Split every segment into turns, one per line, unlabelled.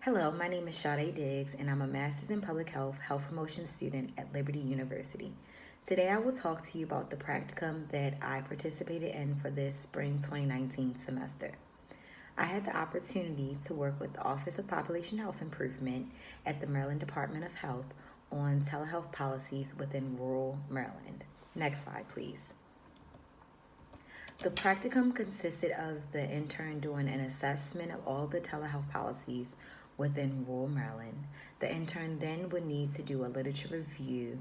Hello, my name is Sade Diggs, and I'm a Master's in Public Health, Health Promotion student at Liberty University. Today I will talk to you about the practicum that I participated in for this spring 2019 semester. I had the opportunity to work with the Office of Population Health Improvement at the Maryland Department of Health on telehealth policies within rural Maryland. Next slide, please. The practicum consisted of the intern doing an assessment of all the telehealth policies within rural Maryland. The intern then would need to do a literature review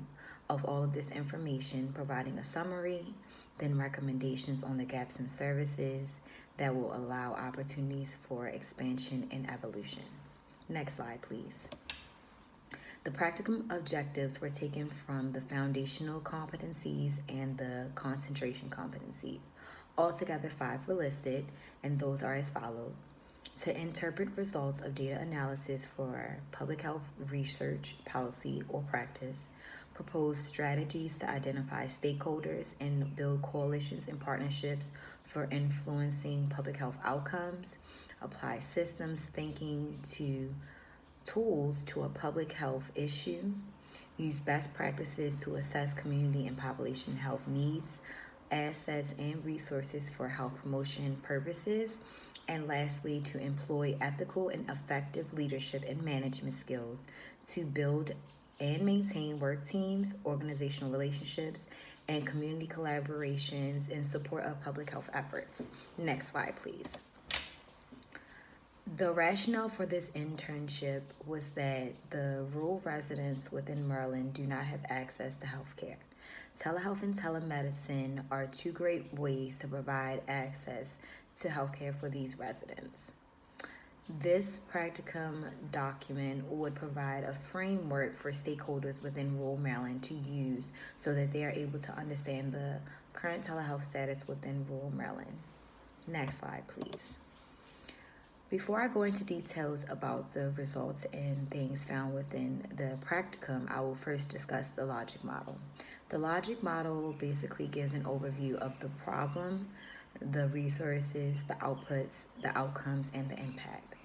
of all of this information, providing a summary, then recommendations on the gaps in services that will allow opportunities for expansion and evolution. Next slide, please. The practicum objectives were taken from the foundational competencies and the concentration competencies. Altogether, 5 were listed, and those are as follows. To interpret results of data analysis for public health research, policy, or practice, propose strategies to identify stakeholders and build coalitions and partnerships for influencing public health outcomes, apply systems thinking to tools to a public health issue, use best practices to assess community and population health needs, assets, and resources for health promotion purposes, and lastly, to employ ethical and effective leadership and management skills to build and maintain work teams, organizational relationships, and community collaborations in support of public health efforts. Next slide, please. The rationale for this internship was that the rural residents within Maryland do not have access to health care. Telehealth and telemedicine are 2 great ways to provide access to healthcare for these residents. This practicum document would provide a framework for stakeholders within rural Maryland to use so that they are able to understand the current telehealth status within rural Maryland. Next slide, please. Before I go into details about the results and things found within the practicum, I will first discuss the logic model. The logic model basically gives an overview of the problem, the resources, the outputs, the outcomes, and the impact.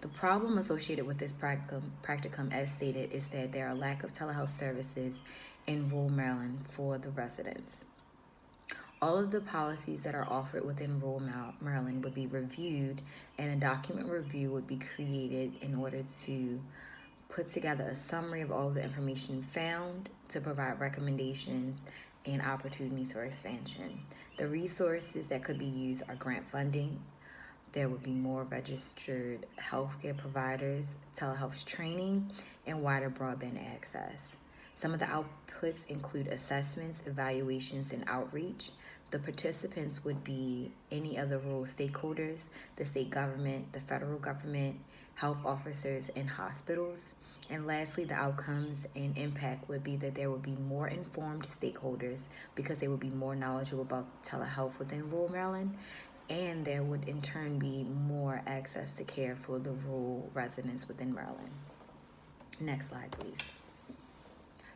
The problem associated with this practicum, as stated, is that there are a lack of telehealth services in rural Maryland for the residents. All of the policies that are offered within rural Maryland would be reviewed, and a document review would be created in order to put together a summary of all of the information found to provide recommendations and opportunities for expansion. The resources that could be used are grant funding. There would be more registered healthcare providers, telehealth training, and wider broadband access. Some of the outputs include assessments, evaluations, and outreach. The participants would be any other rural stakeholders, the state government, the federal government, health officers, and hospitals. And lastly, the outcomes and impact would be that there would be more informed stakeholders because they would be more knowledgeable about telehealth within rural Maryland, and there would in turn be more access to care for the rural residents within Maryland. Next slide, please.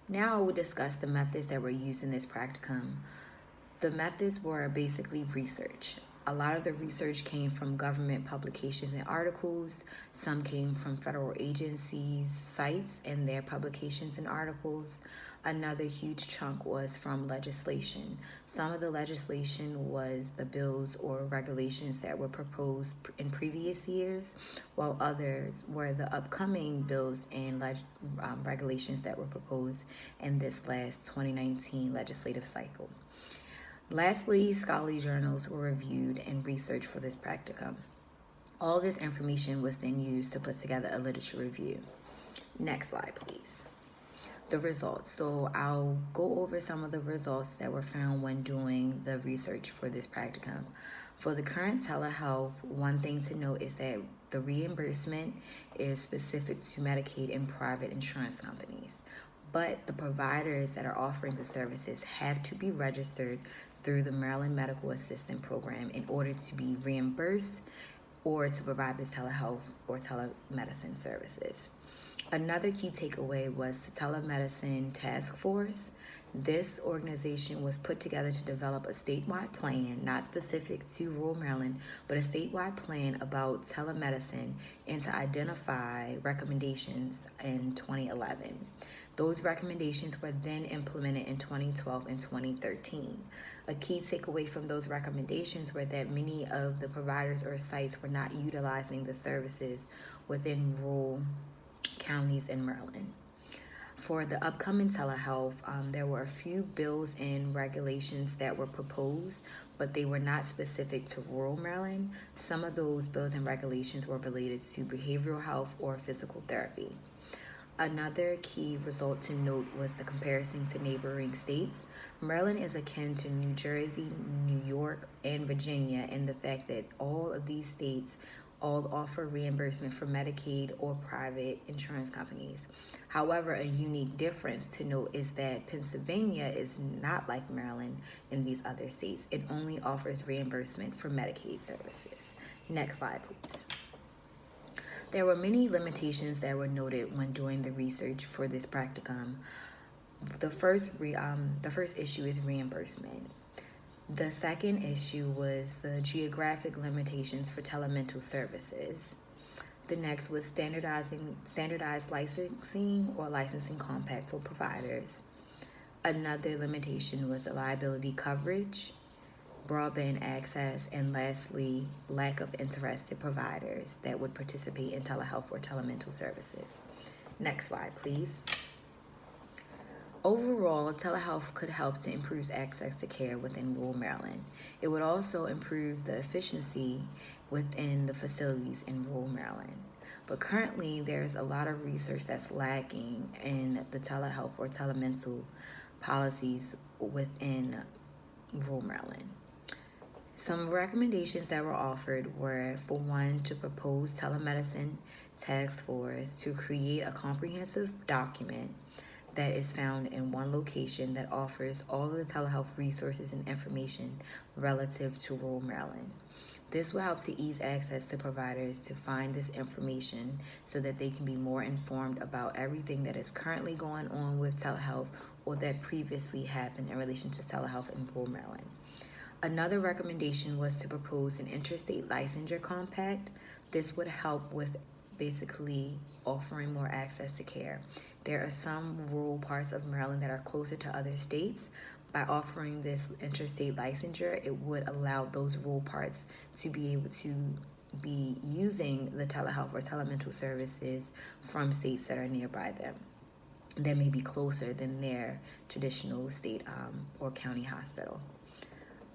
Now I will discuss the methods that were used in this practicum. The methods were basically research. A lot of the research came from government publications and articles. Some came from federal agencies' sites and their publications and articles. Another huge chunk was from legislation. Some of the legislation was the bills or regulations that were proposed in previous years, while others were the upcoming bills and regulations that were proposed in this last 2019 legislative cycle. Lastly, scholarly journals were reviewed and researched for this practicum. All this information was then used to put together a literature review. Next slide, please. The results. So I'll go over some of the results that were found when doing the research for this practicum. For the current telehealth, one thing to note is that the reimbursement is specific to Medicaid and private insurance companies. But the providers that are offering the services have to be registered through the Maryland Medical Assistant Program in order to be reimbursed or to provide the telehealth or telemedicine services. Another key takeaway was the telemedicine task force. This organization was put together to develop a statewide plan, not specific to rural Maryland, but a statewide plan about telemedicine and to identify recommendations in 2011. Those recommendations were then implemented in 2012 and 2013. A key takeaway from those recommendations were that many of the providers or sites were not utilizing the services within rural counties in Maryland. For the upcoming telehealth, there were a few bills and regulations that were proposed, but they were not specific to rural Maryland. Some of those bills and regulations were related to behavioral health or physical therapy. Another key result to note was the comparison to neighboring states. Maryland is akin to New Jersey, New York, and Virginia in the fact that all of these states all offer reimbursement for Medicaid or private insurance companies. However, a unique difference to note is that Pennsylvania is not like Maryland in these other states. It only offers reimbursement for Medicaid services. Next slide, please. There were many limitations that were noted when doing the research for this practicum. The first issue is reimbursement. The second issue was the geographic limitations for telemental services. The next was standardized licensing or licensing compact for providers. Another limitation was the liability coverage, broadband access, and lastly, lack of interested providers that would participate in telehealth or telemental services. Next slide, please. Overall, telehealth could help to improve access to care within rural Maryland. It would also improve the efficiency within the facilities in rural Maryland. But currently, there's a lot of research that's lacking in the telehealth or telemental policies within rural Maryland. Some recommendations that were offered were, for one, to propose telemedicine task force to create a comprehensive document that is found in one location that offers all of the telehealth resources and information relative to rural Maryland. This will help to ease access to providers to find this information so that they can be more informed about everything that is currently going on with telehealth or that previously happened in relation to telehealth in rural Maryland. Another recommendation was to propose an interstate licensure compact. This would help with basically offering more access to care. There are some rural parts of Maryland that are closer to other states. By offering this interstate licensure, it would allow those rural parts to be able to be using the telehealth or telemental services from states that are nearby them, that may be closer than their traditional state or county hospital.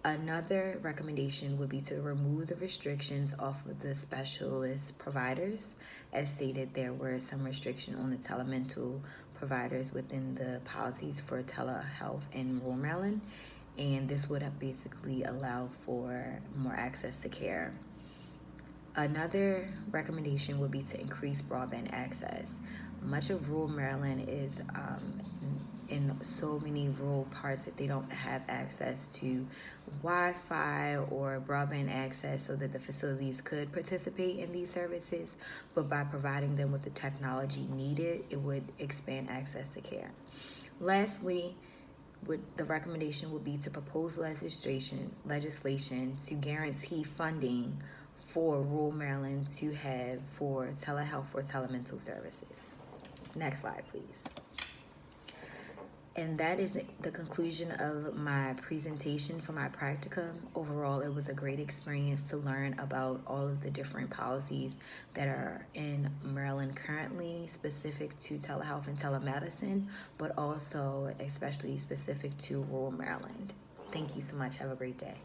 Another recommendation would be to remove the restrictions off of the specialist providers. As stated, there were some restriction on the telemental providers within the policies for telehealth in rural Maryland, and this would have basically allowed for more access to care. Another recommendation would be to increase broadband access. Much of rural Maryland is in so many rural parts that they don't have access to Wi-Fi or broadband access so that the facilities could participate in these services, but by providing them with the technology needed, it would expand access to care. Lastly, the recommendation would be to propose legislation to guarantee funding for rural Maryland to have for telehealth or telemental services. Next slide, please. And that is the conclusion of my presentation for my practicum. Overall, it was a great experience to learn about all of the different policies that are in Maryland currently, specific to telehealth and telemedicine, but also especially specific to rural Maryland. Thank you so much. Have a great day.